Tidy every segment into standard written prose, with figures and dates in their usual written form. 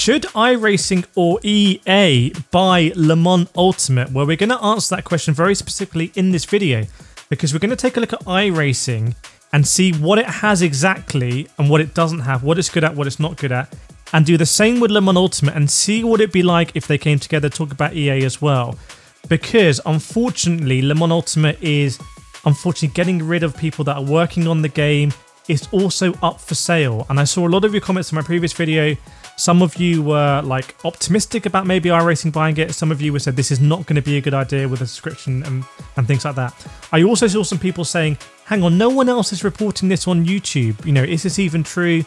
Should iRacing or EA buy Le Mans Ultimate? Well, we're going to answer that question very specifically in this video because we're going to take a look at iRacing and see what it has exactly and what it doesn't have, what it's good at, what it's not good at, and do the same with Le Mans Ultimate and see what it'd be like if they came together to talk about EA as well. Because unfortunately, Le Mans Ultimate is getting rid of people that are working on the game. It's also up for sale. And I saw a lot of your comments in my previous video. Some of you were like optimistic about maybe iRacing buying it. Some of you said this is not going to be a good idea with a subscription and things like that. I also saw some people saying, hang on, no one else is reporting this on YouTube. You know, is this even true?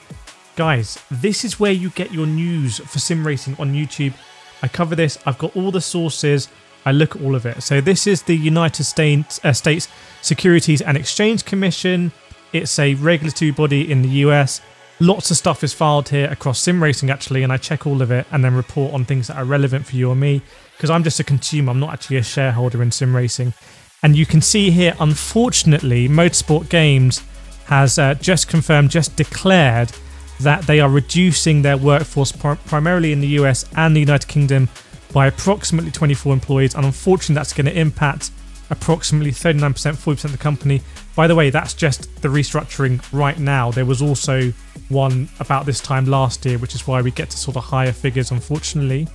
Guys, this is where you get your news for sim racing on YouTube. I cover this. I've got all the sources. I look at all of it. So this is the United States Securities and Exchange Commission. It's a regulatory body in the US. Lots of stuff is filed here across sim racing actually, and I check all of it and then report on things that are relevant for you or me because I'm just a consumer. I'm not actually a shareholder in sim racing. And you can see here, unfortunately, Motorsport Games has just declared that they are reducing their workforce primarily in the US and the United Kingdom by approximately 24 employees. And unfortunately, that's going to impact approximately 39%, 40% of the company. By the way, that's just the restructuring right now. There was also one about this time last year, which is why we get to sort of higher figures, unfortunately.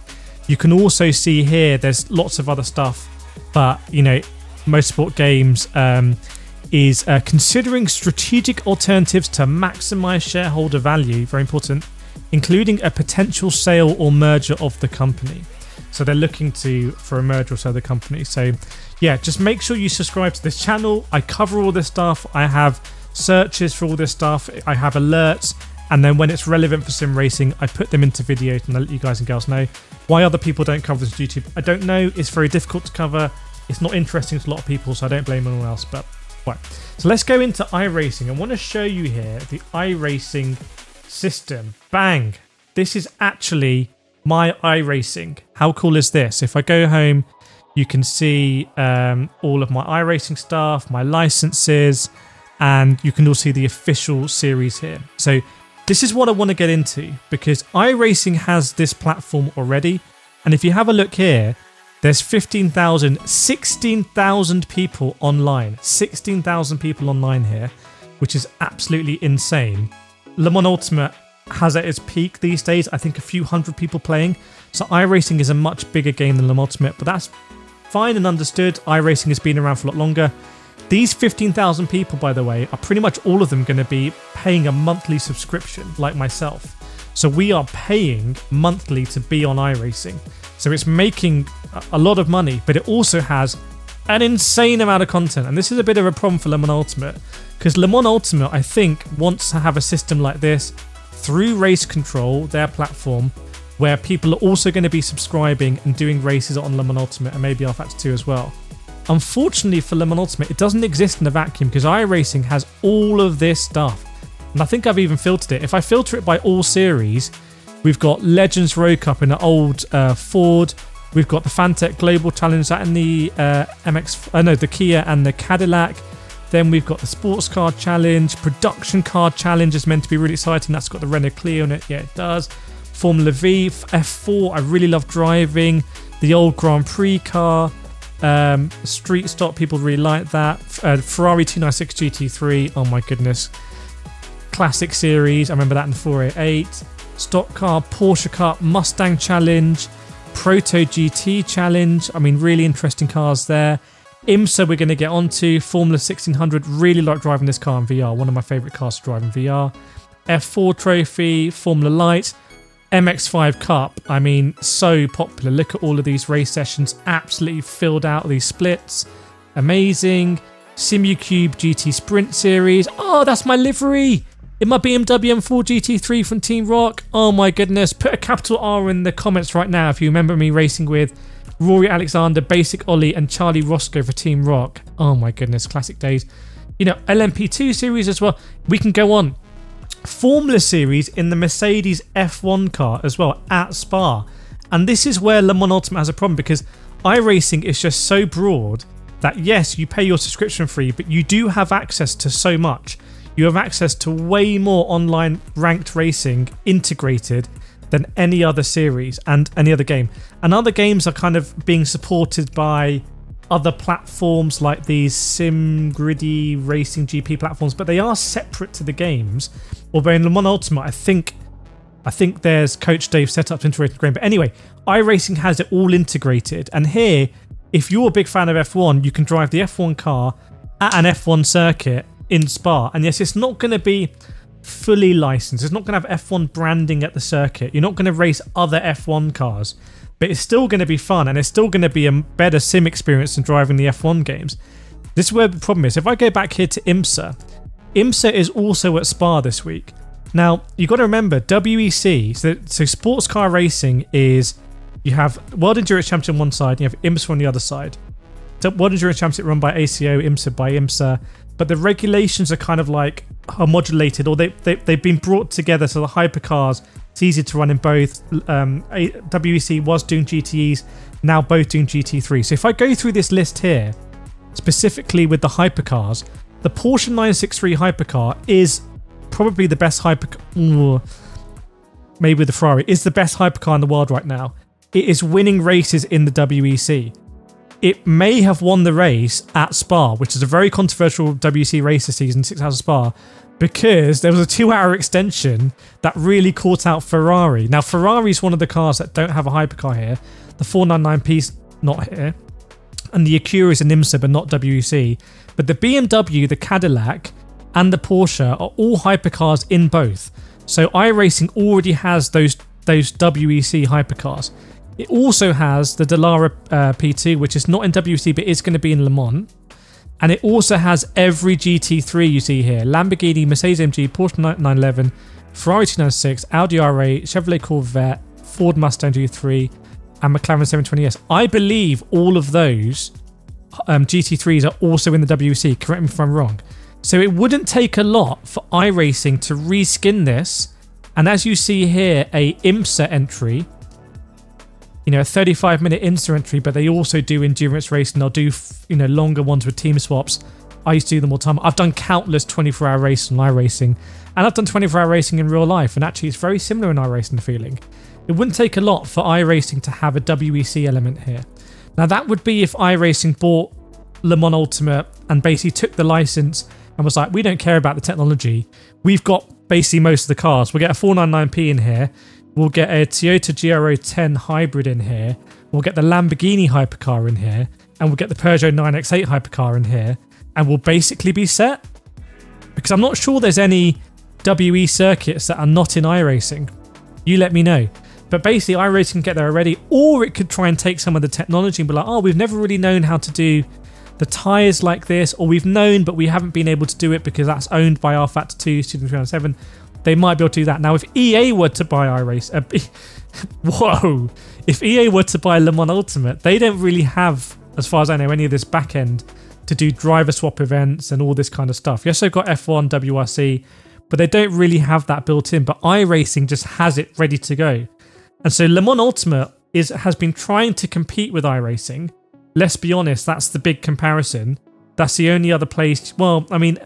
You can also see here, there's lots of other stuff, but, you know, Motorsport Games is considering strategic alternatives to maximize shareholder value, very important, including a potential sale or merger of the company. So they're looking for a merger or sale of the company. So yeah, just make sure you subscribe to this channel. I cover all this stuff. I have searches for all this stuff. I have alerts. And then when it's relevant for sim racing, I put them into videos and I let you guys and girls know. Why other people don't cover this on YouTube, I don't know. It's very difficult to cover. It's not interesting to a lot of people, so I don't blame anyone else. But right. So let's go into iRacing. I want to show you here the iRacing system. Bang. This is actually my iRacing. How cool is this? If I go home, you can see all of my iRacing stuff, my licenses, and you can also see the official series here. So this is what I want to get into because iRacing has this platform already. And if you have a look here, there's 16,000 people online. 16,000 people online here, which is absolutely insane. Le Mans Ultimate has at its peak these days, I think a few hundred people playing. So iRacing is a much bigger game than Le Mans Ultimate, but that's fine and understood. iRacing has been around for a lot longer. These 15,000 people, by the way, are pretty much all of them going to be paying a monthly subscription like myself. So we are paying monthly to be on iRacing. So it's making a lot of money, but it also has an insane amount of content. And this is a bit of a problem for Le Mans Ultimate because Le Mans Ultimate, I think, wants to have a system like this through Race Control, their platform, where people are also going to be subscribing and doing races on Le Mans Ultimate and maybe R-Factor 2 as well. Unfortunately for Le Mans Ultimate, it doesn't exist in a vacuum because iRacing has all of this stuff. And I think I've even filtered it. If I filter it by all series, we've got Legends Road Cup in an old Ford. We've got the Fantech Global Challenge, that in the the Kia and the Cadillac. Then we've got the Sports Car Challenge. Production Car Challenge is meant to be really exciting. That's got the Renault Clio in it. Yeah, it does. Formula V, F4, I really love driving. The old Grand Prix car. Street Stock, people really like that. Ferrari 296 GT3, oh my goodness. Classic series, I remember that in the 488. Stock car, Porsche Cup, Mustang Challenge, Proto GT Challenge. I mean, really interesting cars there. IMSA we're going to get onto. Formula 1600, really like driving this car in VR. One of my favourite cars to drive in VR. F4 Trophy, Formula Light, MX5 Cup. I mean, so popular. Look at all of these race sessions. Absolutely filled out these splits. Amazing. SimuCube GT Sprint Series. Oh, that's my livery in my BMW M4 GT3 from Team Rock. Oh my goodness. Put a capital R in the comments right now if you remember me racing with Rory Alexander, Basic Ollie, and Charlie Roscoe for Team Rock. Oh my goodness, classic days. You know, LMP2 series as well. We can go on. Formula series in the Mercedes F1 car as well at Spa. And this is where Le Mans Ultimate has a problem because iRacing is just so broad that yes, you pay your subscription fee, but you do have access to so much. You have access to way more online ranked racing integrated than any other series and any other game. And other games are kind of being supported by other platforms like these sim gritty racing GP platforms, but they are separate to the games. Although in Le Mans Ultimate, I think there's Coach Dave setups integrated in the game. But anyway, iRacing has it all integrated. And here, if you're a big fan of F1, you can drive the F1 car at an F1 circuit in Spa. And yes, it's not going to be fully licensed. It's not going to have F1 branding at the circuit. You're not going to race other F1 cars. But it's still going to be fun, and it's still going to be a better sim experience than driving the F1 games. This is where the problem is. If I go back here to IMSA is also at Spa this week. Now, you've got to remember, WEC, so sports car racing is, you have World Endurance Championship on one side, and you have IMSA on the other side. So World Endurance Championship run by ACO, IMSA by IMSA, but the regulations are kind of like homogulated, or they've been brought together, so the hypercars, it's easy to run in both. WEC was doing GTEs, now both doing GT3. So if I go through this list here, specifically with the hypercars, the Porsche 963 hypercar is probably the best hypercar, maybe the Ferrari, is the best hypercar in the world right now. It is winning races in the WEC. It may have won the race at Spa, which is a very controversial WEC race this season, 6 hours of Spa, because there was a 2-hour extension that really caught out Ferrari. Now, Ferrari is one of the cars that don't have a hypercar here. The 499P's not here. And the Acura is an IMSA, but not WEC. But the BMW, the Cadillac, and the Porsche are all hypercars in both. So iRacing already has those WEC hypercars. It also has the Dallara P2, which is not in WEC, but is going to be in Le Mans. And it also has every GT3 you see here. Lamborghini, Mercedes-AMG, Porsche 911, Ferrari 296, Audi R8, Chevrolet Corvette, Ford Mustang GT3, and McLaren 720S. I believe all of those GT3s are also in the WEC. Correct me if I'm wrong. So it wouldn't take a lot for iRacing to reskin this. And as you see here, a IMSA entry, you know, a 35-minute IMSA entry, but they also do endurance racing. They'll do, you know, longer ones with team swaps. I used to do them all the time. I've done countless 24-hour races on iRacing, and I've done 24-hour racing in real life, and actually it's very similar in iRacing, the feeling. It wouldn't take a lot for iRacing to have a WEC element here. Now, that would be if iRacing bought Le Mans Ultimate and basically took the license and was like, we don't care about the technology. We've got basically most of the cars. We'll get a 499P in here. We'll get a Toyota GR10 hybrid in here. We'll get the Lamborghini hypercar in here. And we'll get the Peugeot 9X8 hypercar in here. And we'll basically be set. Because I'm not sure there's any WE circuits that are not in iRacing. You let me know. But basically, iRacing can get there already. Or it could try and take some of the technology and be like, oh, we've never really known how to do the tyres like this. Or we've known, but we haven't been able to do it because that's owned by rFactor 2, Student 307. They might be able to do that. Now, if EA were to buy iRacing... whoa! If EA were to buy Le Mans Ultimate, they don't really have, as far as I know, any of this back end to do driver swap events and all this kind of stuff. Yes, they've got F1, WRC, but they don't really have that built in. But iRacing just has it ready to go. And so Le Mans Ultimate has been trying to compete with iRacing. Let's be honest, that's the big comparison. That's the only other place... Well, I mean...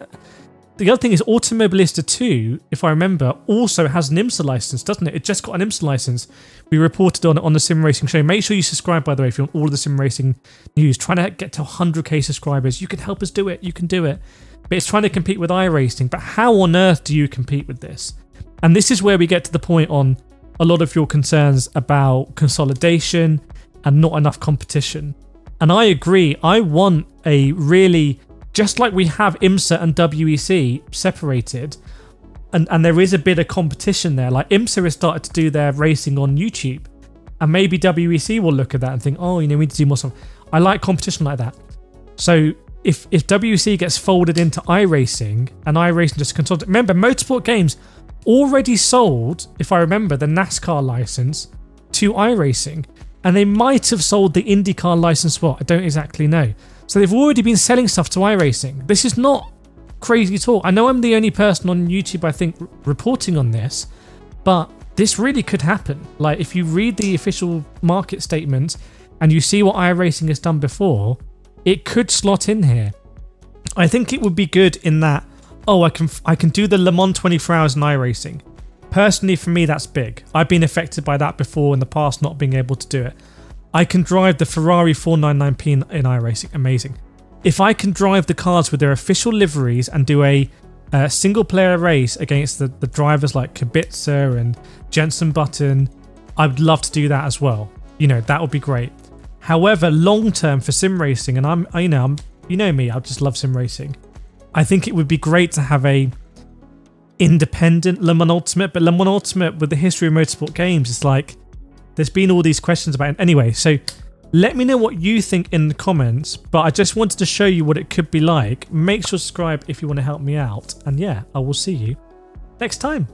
The other thing is Automobilista 2, if I remember, also has an IMSA license, doesn't it? It just got an IMSA license. We reported on it on the Sim Racing Show. Make sure you subscribe, by the way, if you want all of the Sim Racing news. Trying to get to 100k subscribers. You can help us do it. You can do it. But it's trying to compete with iRacing. But how on earth do you compete with this? And this is where we get to the point on a lot of your concerns about consolidation and not enough competition. And I agree. I want a really... Just like we have IMSA and WEC separated, and there is a bit of competition there. Like IMSA has started to do their racing on YouTube, and maybe WEC will look at that and think, oh, you know, we need to do more stuff. I like competition like that. So if WEC gets folded into iRacing and iRacing just consolidates, remember, Motorsport Games already sold, if I remember, the NASCAR license to iRacing, and they might have sold the IndyCar license. Well, I don't exactly know. So they've already been selling stuff to iRacing. This is not crazy talk. I know I'm the only person on YouTube, I think, reporting on this, but this really could happen. Like, if you read the official market statements and you see what iRacing has done before, it could slot in here. I think it would be good in that, oh, I can do the Le Mans 24 hours in iRacing. Personally, for me, that's big. I've been affected by that before in the past, not being able to do it. I can drive the Ferrari 499P in iRacing, amazing. If I can drive the cars with their official liveries and do a single player race against the drivers like Kubica and Jenson Button, I would love to do that as well. You know, that would be great. However, long term for sim racing, and you know me, I just love sim racing. I think it would be great to have a independent Le Mans Ultimate, but Le Mans Ultimate with the history of motorsport games, it's like there's been all these questions about it. Anyway, so let me know what you think in the comments, but I just wanted to show you what it could be like. Make sure to subscribe if you want to help me out, and yeah, I will see you next time.